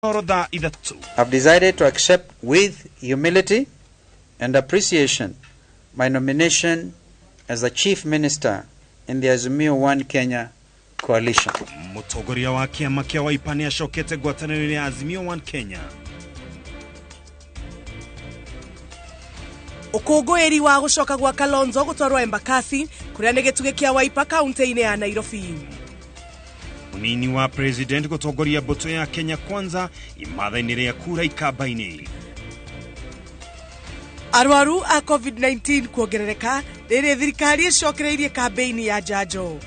I've decided to accept with humility and appreciation my nomination as the Chief Minister in the AZIMIO One Kenya coalition. Mutogoria wa kiama kia Waipani ashokete gwataniro ya AZIMIO One Kenya. Ukungwiri wa gucoka gwa Kalonzo gutwarwa Embakasi kuria ni gituge kia Waipa kaunti-ini ya Nairobi. Munini wa president gutogoria boto ya Kenya Kwanza imatha-ini ria kura ikambaini. Arwaru a COVID-19 kuongerereka riri thirikari icokereirie kambiini ya NJANJO.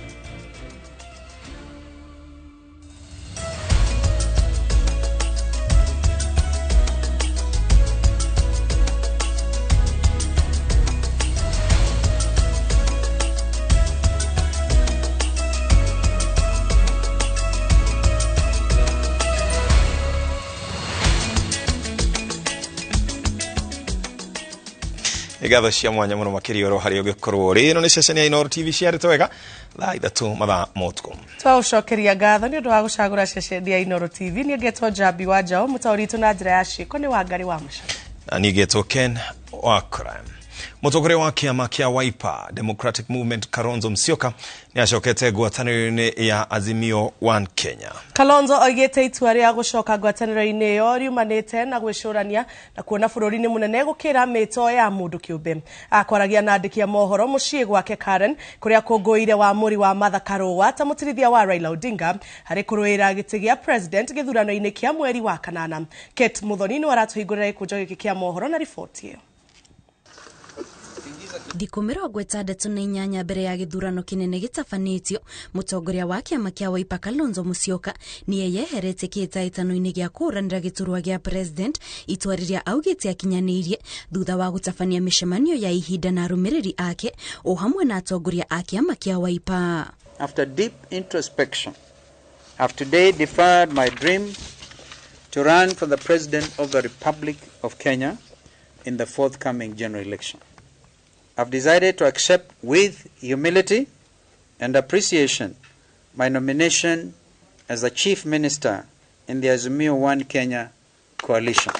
Igatho cia mwanya muno makiri oro hari ugikorwo rino ni ceceni ya Inooro TV ciarite wega thaa ithatu mathaa motuko Twaucokeria ngatho ni undu wa gucagura ceceni ya Inooro TV ni ngetwo Njambi wa Njao mutauritu na njira ya ciko ni Wangari wa Mucaka na ni ngetwo Ken Wakora. Mutogoria wa kiama kia Wiper Democratic Movement KALONZO MUSYOKA ni acokete ngwataniro-ini ya AZIMIO One Kenya. Kalonzo oigite itua ria gucoka ngwataniro-ini yo riumanite na gwicurania na kuona bururi-ini munene gukira mito ya mundu kiumbe. Akwaragia na andikia mohoro mucii gwake Karen kuria kunguire wa muri wa Martha Karua ta mutirithia wa Raila Odinga hari kuruira giti gia president githurano-ini kia mweri wa kanana. Kate Muthoni ni waratuhingurira ikunjo giki kia mohoro na ripoti iyo. Thikũ 68 mbere ya gĩthurano kinene gĩtabanĩtio mutongoria wa kiama kia Wiper KALONZO MUSYOKA ni yeherete kĩhĩtahĩtano-inĩ gĩa kũranĩra gĩturwa gĩa president itua rĩrĩa augĩte akinyanĩirie thutha wa gũtabania mĩcemanio ya ihinda na arũmĩrĩri ake o hamwe na atongoria a kiama kia Wiper. After deep introspection, I've today deferred my dream to run for the President of the Republic of Kenya in the forthcoming general election. I've decided to accept with humility and appreciation my nomination as the Chief Minister in the AZIMIO One Kenya coalition.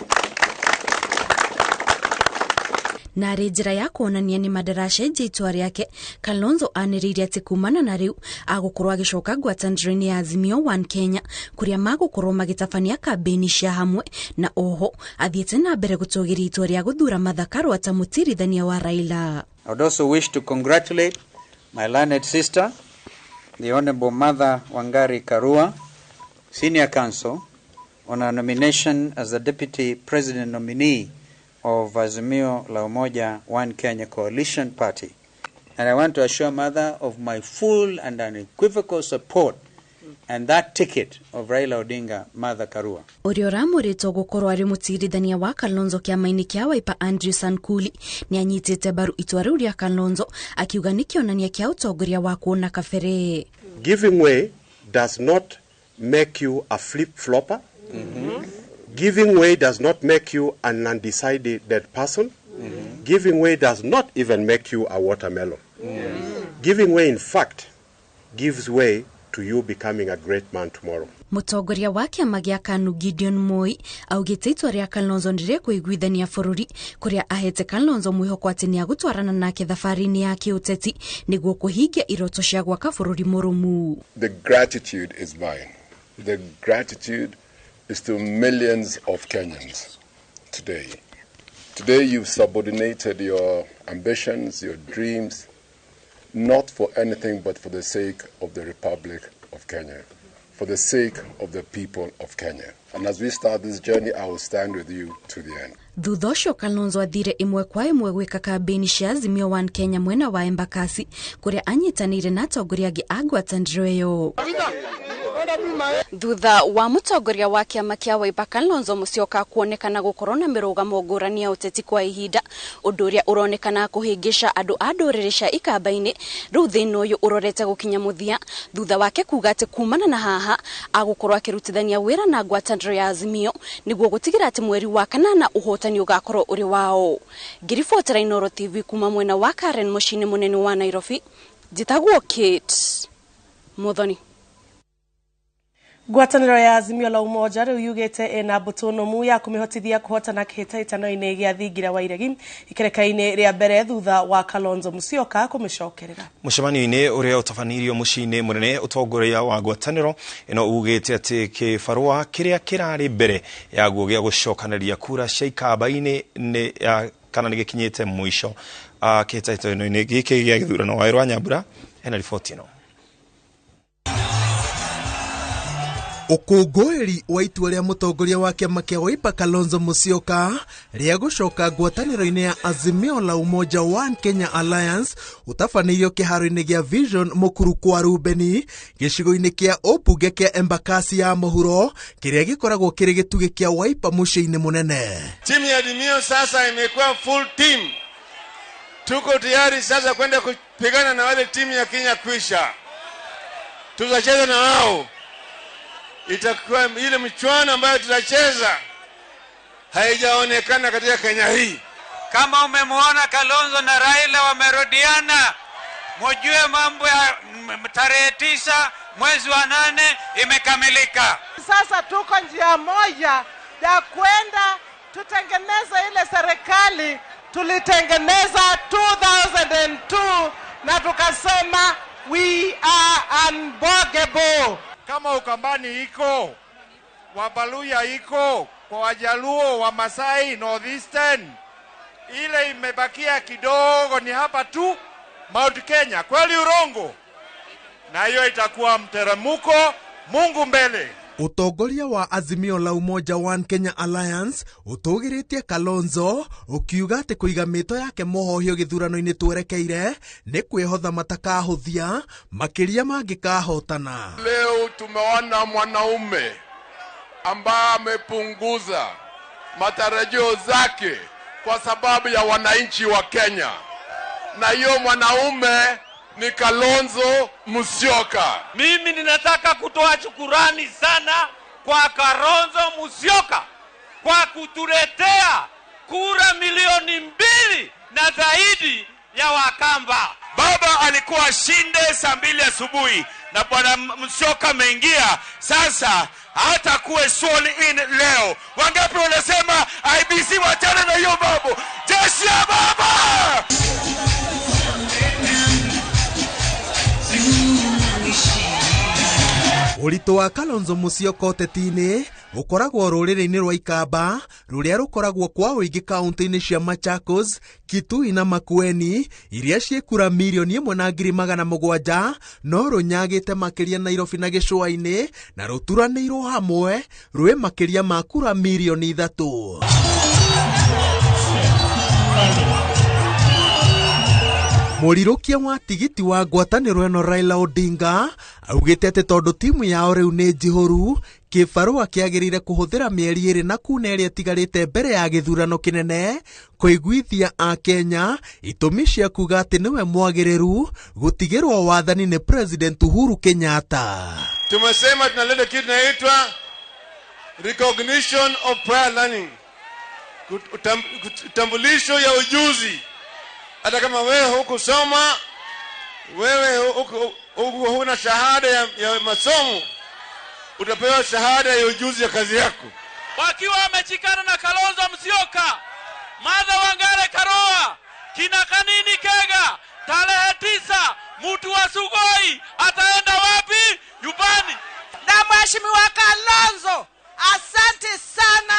Na njira ya kuonania ni madaracenjia itua riake KALONZO aniriire ati kumana na riu agukorwo agicoka ngwataniro-ini ya AZIMIO One Kenya kuria magukorwo magitabania kambiini cia hamwe na oho athiete na mbere gutogiria itua ria guthura Martha Karua ta mutirithania wa Raila. I would also wish to congratulate my learned sister, the Honorable Martha Wangari Karua, Senior Counsel, on her nomination as the Deputy President nominee of AZIMIO La Umoja One Kenya Coalition Party. And I want to assure Martha of my full and unequivocal support and that ticket of Raila Odinga, Martha Karua. Urio ramuritwo gukorwo ari mutirithania wa KALONZO kiama-ini kia Wiper Andrew Sankuli ni anyitite baru itua riu ria KALONZO akiuga ni kionania kia utongoria wa kuona kabere. Giving way does not make you a flip-flopper. Giving way does not make you an undecided person. Giving way does not even make you a watermelon. Giving way, in fact, gives way to you becoming a great man tomorrow. Mutongoria wa kiama gia KANU Gideon Moi augite itua ria KALONZO ndire kuiguithania bururi kuria ahete KALONZO mwihoko ati ni agutwarana nake thabari-ini ya kiuteti niguo kuhingia iroto cia gwaka bururi murumu. The gratitude is mine. The gratitude is to millions of Kenyans today. Today you've subordinated your ambitions, your dreams, not for anything but for the sake of the Republic of Kenya, for the sake of the people of Kenya. And as we start this journey, I will stand with you to the end. Thutha ucio KALONZO athire imwe kwa imwe gwika kambiini cia AZIMIO One Kenya mwena wa Embakasi kuria anyitanire na atongoria angi a ngwataniro iyo. Thutha wa mutongoria wa kiama kia Wiper KALONZO MUSYOKA kuonekana gukorwo na mirugamo ngurani ya uteti kwa ihinda undu uria uronekana kuhingisha andu a nduriri cia ikambaini riu thina uyu urorete gukinya muthia thutha wake kuga ati kumana na haha agukorwo akirutithania wira na ngwataniro ya AZIMIO niguo gutigira ati mweri wa kanana uhotani ugakorwo uri wao. Ngiribotera Inooro TV kuma mwena wa Karen mucini munene wa Nairobi, njitagwo Kate Muthoni. Ngwatanĩro ya Azimio la Umoja rĩu yugĩte ĩna mbũtũnũmu ya kũmĩhotithia kũhotana kĩhĩtahĩtano-inĩ gĩa thingira wa iregi ikereka-inĩ rĩa mbere thutha wa Kalonzo Musyoka kũmĩcokerera. Mũcemanio-inĩ ũrĩa ũtabanirio mũciĩ-inĩ mũnene ũtongoria wa ngwatanĩro ĩno ugĩte atĩ kĩbarũa kĩrĩa kĩrarĩ mbere ya guo gĩa gũcokanĩria kura cia ikamba-inĩ kana nĩ gĩkinyĩte mũico. Kĩhĩtahĩtano-inĩ gĩkĩ gĩa gĩthurano wa Wairũ Nyambura ena riboti ĩno. Ũkũngũĩri wa itua rĩa mũtongoria wa kĩama kĩa Wiper Kalonzo Musyoka rĩa gũcoka ngwatanĩro-inĩ ya Azimio la Umoja One Kenya Alliance ũtabanĩirio kĩharo-inĩ gĩa Vision mũkuru kwa Rubeni gĩcigo-inĩ kĩa ũmbunge kĩa Embakasi ya mũhuro kĩrĩa gĩkoragwo kĩrĩ gĩtugĩ kĩa Wiper mũciĩ-inĩ mũnene. Timu ya Azimio sasa imekuwa full team. Tuko tayari sasa kwenda kupigana na wale timu ya Kenya kwisha. Tutacheza na wao. Itakuwa ile michuano ambayo tutacheza haijaonekana katika Kenya hii. Kama umemwona Kalonzo na Raila wamerudiana, mjue mambo ya tarehe 9 mwezi wa 8 imekamilika. Sasa tuko njia moja ya kwenda tutengeneza ile serikali tulitengeneza 2002 na tukasema we are unbogable. Kama Ukambani iko, Wabaluya iko, kwa Wajaluo, wa Masai, Northeastern, ile imebakia kidogo ni hapa tu Mount Kenya. Kweli urongo? Na hiyo itakuwa mteremuko, Mungu mbele. Utongoria wa Azimio la Umoja One Kenya Alliance utũgĩrĩtie Kalonzo ukiuga atĩ kũiga mĩto yake mohohio gĩthurano-inĩ twerekeire nĩ kwĩhotha matakahũthia makĩria mangĩkahotana. Leo tumeona mwanaume ambaye amepunguza matarajio zake kwa sababu ya wananchi wa Kenya, na hiyo mwanaume ni Kalonzo Musyoka. Mimi ninataka kutoa shukrani sana kwa Kalonzo Musyoka kwa kutuletea kura milioni 2 na zaidi ya Wakamba. Baba alikuwa shinde saa 2 asubuhi na bwana Musyoka ameingia. Sasa hata kuwe sworn in leo. Wangapi wanasema IBC wachana na hiyo babu? Jeshi ya baba! Ũritũ wa Kalonzo Musyoka ũteti-inĩ ũkoragwo rũrĩrĩ-inĩ rwa Ikamba rũrĩa rũkoragwo kwa ũingĩ kaunti-inĩ cia Machakos, Kitui na Makueni iria ciĩkura milioni 1,700 no rũnyagĩte makĩria Nairobi na Gĩcũa-inĩ na rũturanĩirwo hamwe rwĩ makĩria ma kura milioni 3. Mũrirũkia wa tigiti wa ngwatanĩro ĩno Raila Odinga augĩte atĩ tondũ timu yao rĩu nĩ njihũru kĩbarũa kĩagĩrĩire kũhũthĩra mĩeri 2 na kuna ĩrĩa ĩtigarĩte mbere ya gĩthurano kĩnene kũiguithia a Kenya itũmi cia kuga atĩ nĩwe mwagĩrĩru gũtigĩrwo wathani nĩ President Uhuru Kenyatta. Tumesema tunaleta kitu inaitwa recognition of prior learning, utambulisho ya ujuzi. Hata kama wewe hukusoma, wewe huna shahada ya masomo, utapewa shahada ya ujuzi ya kazi yako. Wakiwa wamechikana na Kalonzo Musyoka, Martha Wangare Karua, kina Kanini Kega, tarehe 9 mtu wa Sugoi ataenda wapi? Nyumbani. Na mheshimiwa Kalonzo, asante sana.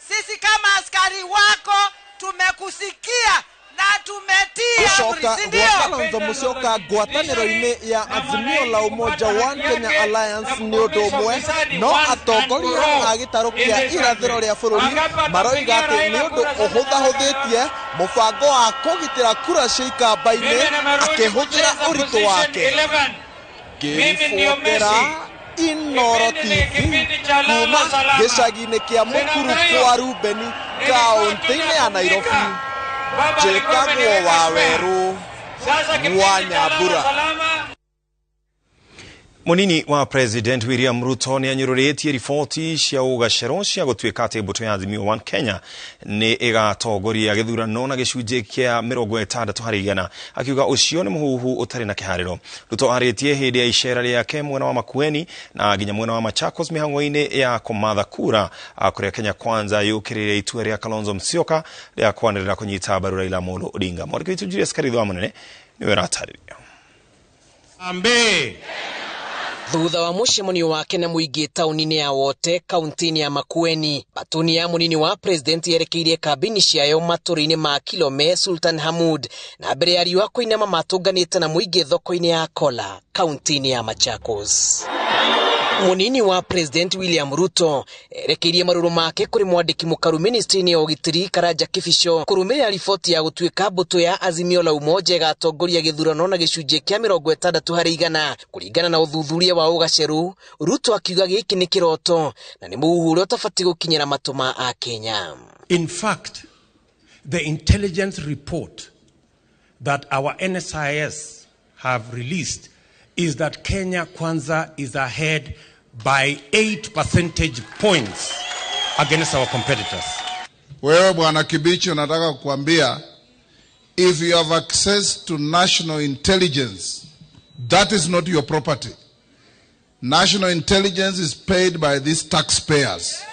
Sisi kama askari wako tumekusikia na tumetia amri. Kalonzo Musyoka ngwatanĩro-inĩ ya Azimio la Umoja One Kenya Alliance nĩ ũndũ ũmwe, no atongoria a gĩtarũ kĩa irathĩro rĩa bũrũri maroiga atĩ nĩ ũndũ ũhũthahũthĩtie mũbango wa kũgitĩra kura cia ikamba-inĩ akĩhũthĩra ũritũ wake. Ngĩribotera Inooro TV kuma gĩcagi-inĩ kĩa mũkuru kwa Rubeni kaunti-inĩ ya Nairobi. Wairũ wa Nyambura. Munini wa President William Ruto ni anyururetie riboti cia ugacero cia gutuika ati mbuto ya AZIMIO One Kenya ni igatongoria githurano na gicunje kia 60% akiuga ucio ni muhuhu utari na kihariro. Ruto aritie hindi ya icera riake mwena wa Makueni na nginya mwena wa Machakos mihango-ini ya kumatha kura kuria Kenya Kwanza yukirire itua ria KALONZO MUSYOKA ria kwanirira kunyita mbaru Raila Amolo Odinga. Mwandiki Julius Karidho munene niwe ratariria. Ambe thutha wa mucemanio wake na muingi tauni-ini ya Wote kaunti-ini ya Makueni, batuni ya munini wa president yerekeirie kambini ciayo maturi-ini ma Kilome Sultan Hamud na mbere ya riũa kuinama matunganite na muingi thoko-ini ya Kola kaunti-ini ya Machakos. Munini wa President William Ruto erekeirie maruru make kuri mwandiki mukaru ministry-ini ya ugitiri Karanja Kibisho kurumira riboti ya gutuika mbuto ya AZIMIO la umoja igatongoria githurano na gicunje kia 60% kuringana na uthuthuria wa ugaceru. Ruto akiuga giki ni kiroto na ni muhuro utafati gukinyira matuma a Kenya. In fact, the intelligence report that our NSIS have released is that Kenya Kwanza is ahead by 8 percentage points against our competitors. Wewe bwana Kibicho, nataka kukuambia, if you have access to national intelligence, that is not your property. National intelligence is paid by these taxpayers.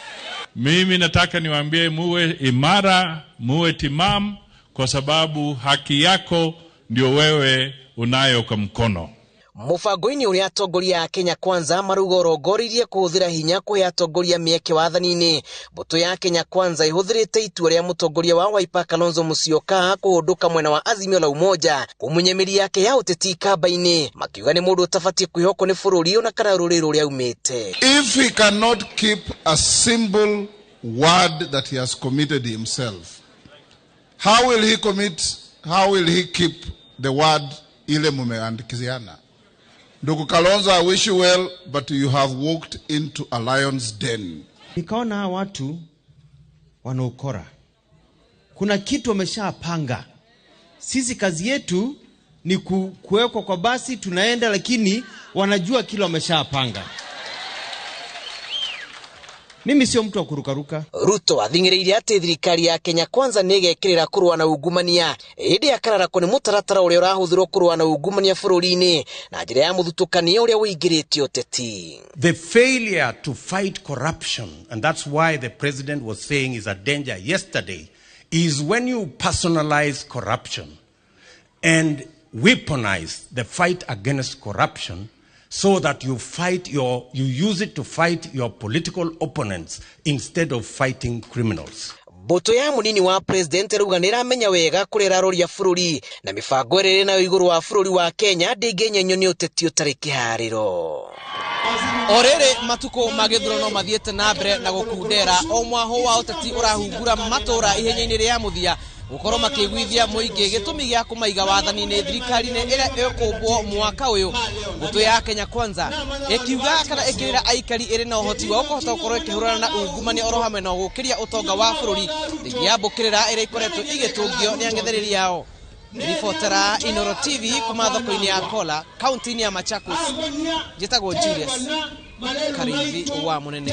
Mimi nataka niwaambie muwe imara, muwe timam, kwa sababu haki yako ndio wewe unayo kwa mkono. Mufango-ini uria atongoria Kenya Kwanza marugorongoririe kuhuthira hinya kuhe atongoria mieke wathani-ini. Mbuto ya Kenya Kwanza ihuthirite itua ria mutongoria wa Wiper KALONZO MUSYOKA kuhunduka mwena wa AZIMIO la umoja kumunyemeri yake ya uteti kamba-ini, makiuga ni mundu utafati kwihoko ni bururi ona kana ruriri ruria umite. If he cannot keep a simple word that he has committed himself, how will he keep the word ile mumeandikiziana? Ndugu KALONZO, I wish you well, but you have walked into a lion's den. Nikaona watu wanaokora. Kuna kitu wameshapanga. Sisi kazi yetu ni kuwekwa kwa basi tunaenda, lakini wanajua kile wameshapanga. Mimi sio mtu wa kurukaruka. Ruto athingireirie ati thirikari ya Kenya Kwanza negekirira kurwa na ungumania indi yakarara ko ni mutaratara uria urahuthirwo kurwa na ungumania bururi-ini na njira ya muthutukania uria uingiritie uteti. The failure to fight corruption, and that's why the president was saying is a danger yesterday, is when you personalize corruption and weaponize the fight against corruption, so that you use it to fight your political opponents instead of fighting criminals. Mbuto ya munini wa president ruga niramenya wega kurera roria bururi na mifango rere na iguru wa bururi wa Kenya ndingenyenyo ni uteti utari kihariro. Orere matuko magithurano mathiete na mbere na gukundera o mwaho wa uteti urahungura matora ihenya-ini ria muthia gukorwo makigwithia muingi gitumi gia kumaiga wathani-ini thirikari-ini ira ikumbwo mwaka uyu. Mbuto ya Kenya Kwanza ikiuga kana ikirira aikari iri na uhoti wa kuhota gukorwo ikihurana na ungumania oro hamwe na gukiria utonga wa bururi ndigiambukirira ira ikoretwo igitungio ni ang'ethereri yao. Ribotera Inooro TV kuma thoko-ini ya Kola kaunti-ini ya Machakos, njitagwo Julius Karidho wa munene.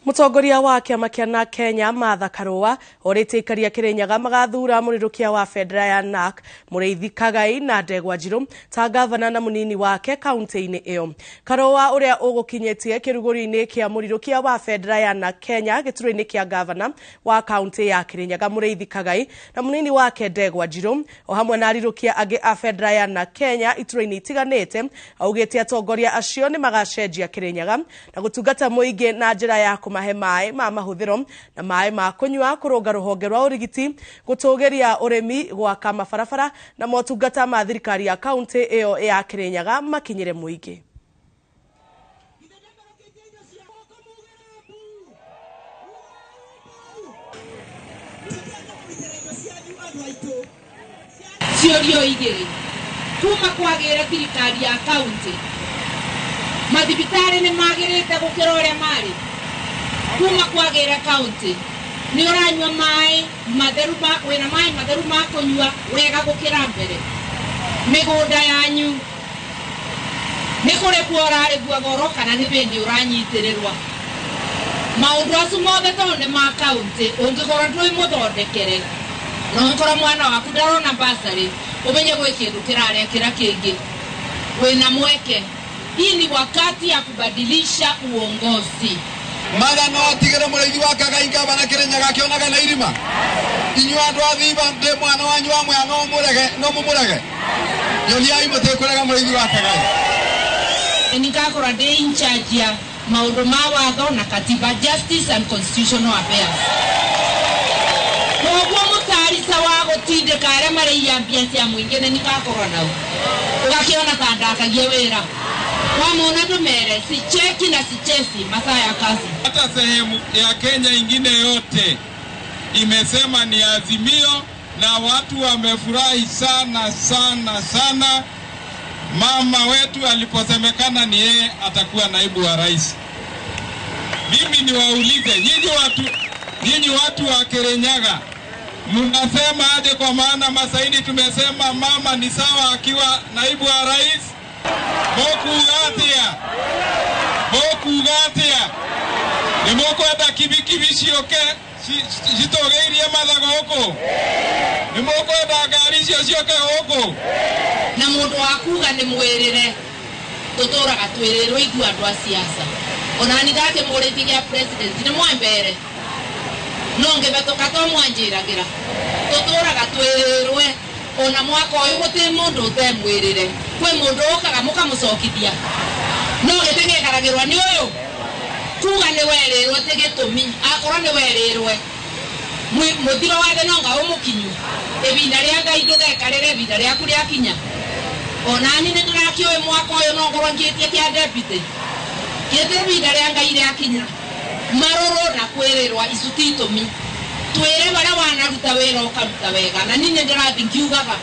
Mutongoria wa kiama kia na Kenya Martha Karua orite ikaria Kirinyaga magathura murirukia wa federal ya NARC Mureithi Kagai na Ndegwa Njiru ta gavana na munini wake kaunti-ini iyo. Karua uria ugukinyetie kiruguri-ini kia murirukia wa federal ya NARC Kenya gituro-ini kia gavana wa kaunti ya Kirinyaga Mureithi Kagai na munini wake Ndegwa Njiru o hamwe na arirukia age a federal ya NARC Kenya ituro-ini itiganite augite atongoria acio ni magacenjia Kirinyaga na gutungata muingi na njira ya mahe mai ma mahuthiro na mai ma kunywa kurunga ruhonge rwa urigiti gutugeria uremi gwaka mabarabara na motungata ma thirikari ya kaunti iyo ya Kirinyaga makinyire muingi. Ciurio igiri kuma kwagira thirikari ya kaunti mathibitari ni magirite gukira uria mari kuma kwagira kaunti ni uranywa mai matheru ma wena mai matheru ma kunywa wega gukira mbere migunda yanyu nä kå rä kuo å rarä bua goro kana nä bä ndä å ranyitä rä rwa maå ndå acu mothe tondå nä ma kauntä å ngä korwo ndå må thondekere no ngorwo mwana waku ndarona basarä å menye gwä kä ndå kä rarekä ra kä ngä wä na mweke. Hii ni wakati ya kubadilisha uongozi. Mara no atigere mureithi wa kagainga bana Kirinyaga akionaga na irima. Inyua andu athiba ndi mwana wanyu wa mwana no murege no mumurege. Yoliai mutekurega mureithi wa kagainga. Nikakora ndi in charge ya maundu ma watho na katiba, justice and constitutional affairs. Koguo mutarisa wa gutindika aria marĩiyambia cia muingi ni nikakora nau. Ugakiona ta ndakagie wira. Wamona tumere si cheki na si chesi masaa ya kazi. Hata sehemu ya Kenya ingine yote imesema ni azimio na watu wamefurahi sana sana sana. Mama wetu aliposemekana ni yeye atakuwa naibu wa rais. Mimi niwaulize nyinyi watu wa Kirinyaga, mnasema aje? Kwa maana masaidi tumesema mama ni sawa akiwa naibu wa rais. Bokugatia ni mokwenda kibikibi cioke citogeirie mathago huku ni mokwenda ngari cio cioke huku na mundu wakuga ni mwirire tuturaga twirirwo igua andu a siasa ona ni ndake murithi gia president ni mwembere no ngibetoka to mwanjiragira tuturaga twirirwe ona mwaka uyu guti mundu utemwirire kwe mundu ukaga mukamucokithia no gitegekaragirwa ni uyu kuga ni werirwe tigitumi akorwo ni werirwe muthiro wathe no nga umukinyu ebinda ria ngai ndugekarire ebinda riaku riakinya ona ni ndirakiwe mwaka uyu no ngorwo ngitie kia deputy gite ebinda ria ngai riakinya maroro na kwirirwa icutitumi twere bara wanaruta wera ukaruta wega na nini ndirathi ngiugaga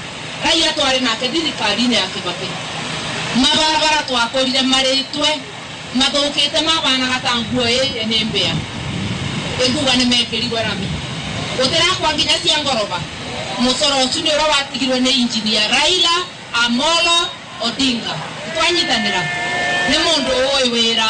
raia twari nake thirikari-inĩ ya Kibaki mabarabara twakorire maritwe mathukite mabanaga ta nguo ĩrĩa nĩ mbĩa ĩkuga nĩ mekĩrirwo rami gũtirakwa nginya cia ngoroba mũcoro ũcio nĩ ũrĩa watigirwo nĩ injinia Raila Amolo Odinga twanyitanĩra nĩ mũndũ ũĩ wĩra.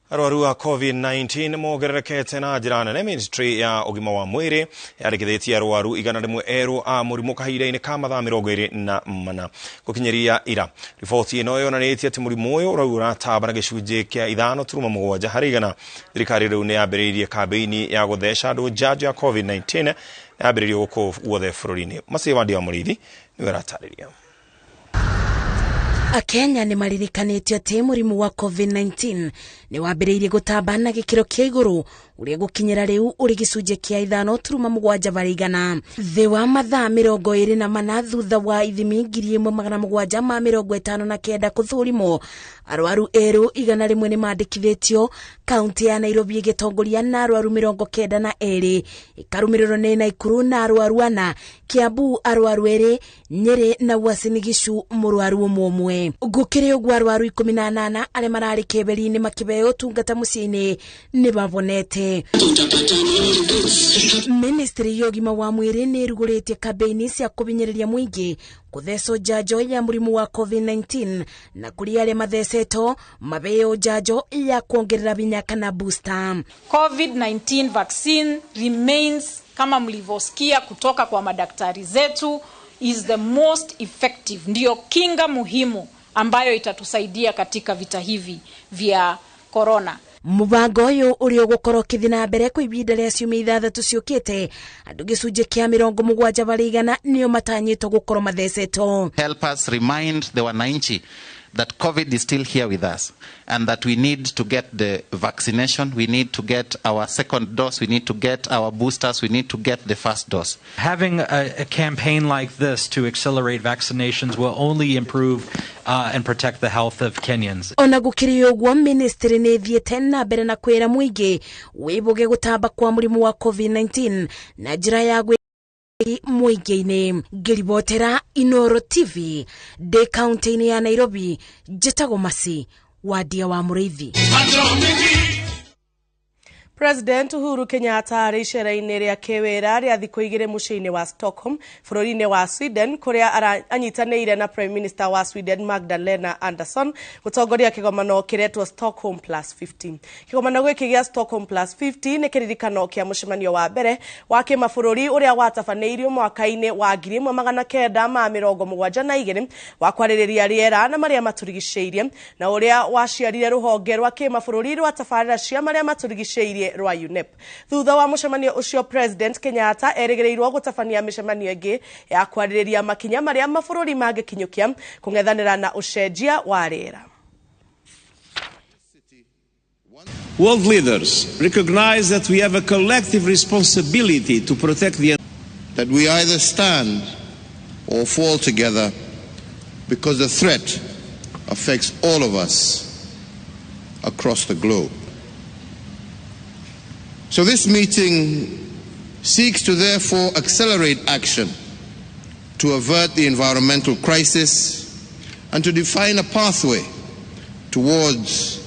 Arwaru wa COVID-19 mogererekete na njĩra nene. Ministry ya ũgima wa mwĩrĩ yarĩkithitie arwaru 101 erũ a mũrimũ kahinda-inĩ ka mathaa 24 gũkinyĩria ira. Riboti ĩno yonanĩtie atĩ mũrimũ ũyũ ũratamba na gĩcunjĩ kĩa 5.7 harĩ igana. Thirikari rĩu nĩ yambĩrĩirie kambĩini ya gũtheca andũ njanjo ya COVID-19 yambĩrĩirio gũkũ guothe bũrũri-inĩ. Masĩwandi wa Mũrĩithi nĩwe aratarĩria. Akenya ni maririkanĩtio atĩ mũrimũ wa COVID-19 ni wambĩrĩirie gũtamba na gĩkĩro kĩa igũrũ ũrĩa gũkinyĩra rĩu ũrĩ gĩcunjĩ kĩa 5.7 harĩ igana. Thĩ wa mathaa 24 thutha wa ithimi 1759 gũthũrimwo, arwaru erũ 100 nĩ mandĩkithĩtio. Kaunti ya Nairobi ĩgĩtongoria na arwaru 92, ĩkarũmĩrĩrwo nĩ Nakuru na arwaru 4, Kiambu arwaru 2, Nyeri na Uasin Gishu mũrwaru ũmwe. Gũkĩrĩ ũguo arwaru 18 arĩa mararĩ kĩberi-inĩ makĩbeo ũtungata mũciĩ-inĩ nĩ babonete. Ministry ya ũgima wa mwĩrĩ nĩ ĩrugũrĩtie kambĩini cia kũbinyĩrĩria mũingĩ gũthecwo njanjo ya mũrimũ wa COVID-19 na kũrĩ arĩa mathecetwo mabeo njanjo ya kuongerera binya kana booster. COVID-19 vaccine remains, kama mlivyosikia kutoka kwa madaktari zetu, is the most effective, ndio kinga muhimu ambayo itatusaidia katika vita hivi vya corona. Mubango ũyũ ũrĩa ũgũkorwo ũkĩthiĩ na mbere kwa ihinda rĩa ciumia 3 ciũkĩte, andũ gĩcunjĩ kĩa 70 harĩ igana nĩo matanyĩtwo gũkorwo mathecetwo. Help us remind the wananchi that COVID is still here with us and that we need to get the vaccination, we need to get our second dose, we need to get our boosters, we need to get the first dose. Having a campaign like this to accelerate vaccinations will only improve and protect the health of Kenyans. Ona gũkĩrĩ ũguo, ministry nĩ ĩthiĩte na mbere na kwĩra mũingĩ wĩbũge gũtamba kwa mũrimũ wa COVID-19 na njĩra ya mũingĩ-inĩ. Ngĩribotera Inooro TV ndĩ kaunti-inĩ ya Nairobi, njĩtagwo Masi Wandia wa Mũrĩithi. President Uhuru Kenyatta arĩ icera-inĩ rĩa kĩwĩra rĩa thikũ igĩrĩ mũciĩ-inĩ wa Stockholm bũrũri-inĩ wa Sweden kũrĩa anyitanĩire na Prime Minister wa Sweden Magdalena Andersson gũtongoria kĩgomano kĩretwo Stockholm Plus 50. Kĩgomano gĩkĩ gĩa Stockholm Plus 50 nĩ kĩririkano kĩa mũcemanio wa mbere wa kĩmabũrũri ũrĩa watabanĩirio mwaka-inĩ wa 1972 wa kwarĩrĩria rĩera na marĩa matũrigicĩirie na ũrĩa waciarire rũhonge rwa kĩmabũrũri rwa tabarĩra cia marĩa matũrigicĩirie rwa UNEP. Thutha wa mũcemanio ũcio, President Kenyatta erĩgĩrĩirwo gũtabania mĩcemanio ĩngĩ ya kwarĩrĩria makinya marĩa mabũrũri mangĩkinyũkia kũng'ethanĩra na ũcenjia wa rĩera. World leaders recognize that we have a collective responsibility to protect that we either stand or fall together because the threat affects all of us across the globe. So this meeting seeks to therefore accelerate action to avert the environmental crisis and to define a pathway towards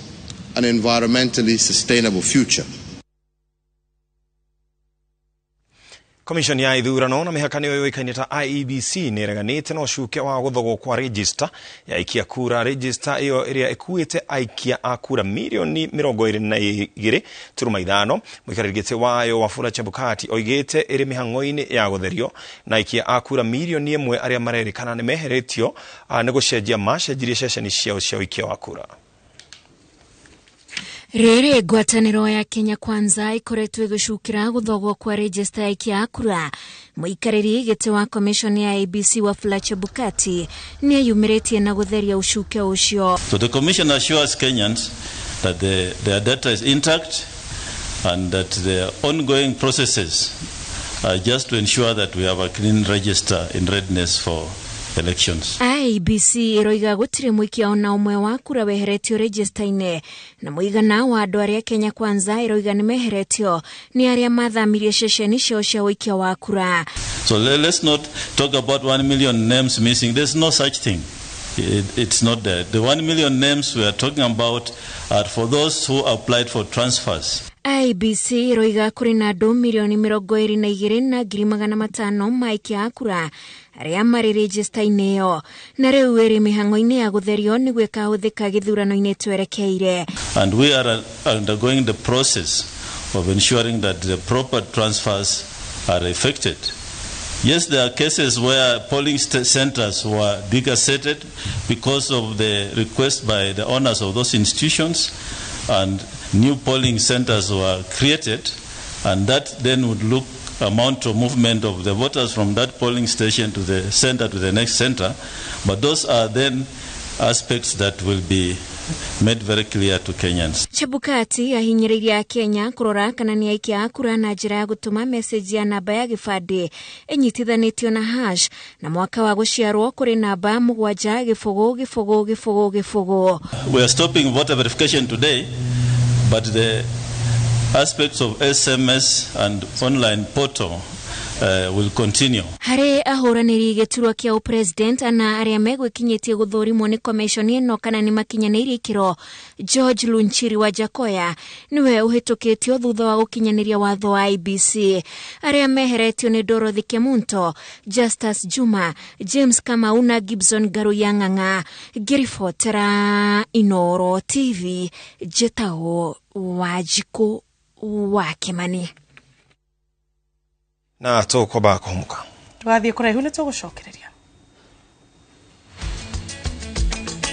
an environmentally sustainable future. Komishoni ya ithurano na mĩhaka-inĩ yoĩkaine ta IEBC nĩ ĩreganĩte na ũcuke wa gũthogwo kwa register ya aikia kura. Register ĩyo ĩrĩa ĩkuĩte aikia a kura milioni 22.5. Mũikarĩri gĩtĩ wayo Wafula Chebukati oigĩte ĩrĩ mĩhang'o-inĩ ya gũtherio na aikia a kura milioni 1 arĩa marerĩkana nĩ meheretio nĩ gũcenjia macenjirie ceceni ciao cia ũikia wa kura. Rĩrĩ ngwatanĩro ya Kenya Kwanza ikoretwo ĩgĩcukĩra gũthogwo kwa register ya aikia a kura. Mũikarĩri gĩtĩ wa commission ya IEBC Wafula Chebukati nĩ ayumĩrĩtie na gũtheria ũcuke ũcio. So the commission assures Kenyans that their data is intact and that the ongoing processes are just to ensure that we have a clean register in readiness for elections. IEBC ĩroiga gũtirĩ mũikia ona ũmwe wa kura weheretio register-inĩ na mũigana wa andũ arĩa Kenya Kwanza ĩroiga nĩ meheretio nĩ arĩa mathamirie ceceni ciao cia ũikia wa kura. So let's not talk about 1 million names missing. There's no such thing. It's not there. The 1 million names we are talking about are for those who applied for transfers. IEBC ĩroiga kũrĩ na andũ milioni 22,500 maikia a kura arĩa marĩ register-inĩ ĩyo na rĩu ĩrĩ mĩhang'o-inĩ ya gũtherio nĩguo ĩkahũthĩka gĩthurano-inĩ twerekeire. And we are undergoing the process of ensuring that the proper transfers are effected. Yes, there are cases where polling centers were degazetted because of the request by the owners of those institutions, and new polling centers were created, and that then would amount to movement of the voters from that polling station to the center to the next center. But those are then aspects that will be made very clear to Kenyans. Chebukati ahinyĩrĩirie Kenya kũrora kana nĩ aikia a kura na njĩra ya gũtũma message ya namba ya gĩbandĩ ĩnyitithanĩtio na hash na mwaka wa gũciarwo kũrĩ namba 7 We are stopping voter verification today, but the aspects of SMS and online portal will continue. Harĩ ahũranĩri gĩturwa kĩa president na arĩa megwĩkinyĩtie gũthũrimwo nĩ commission ĩno kana nĩ makinyanĩirie ikĩro, George Lunchiri wa Jakoya niwe ũhĩtũkĩtio thutha wa gũkinyanĩria watho wa IEBC. Arĩa meheretio nĩ Dorothy Kemunto, Justus Juma, James Kamau na Gibson Garuyang'ang'a. Ngĩribotera Inooro TV, Jetao Wajiko wa Kimani. Na tũkwamba kũhũmũka. Twathiĩ kũraihu nĩ tũgũcokereria.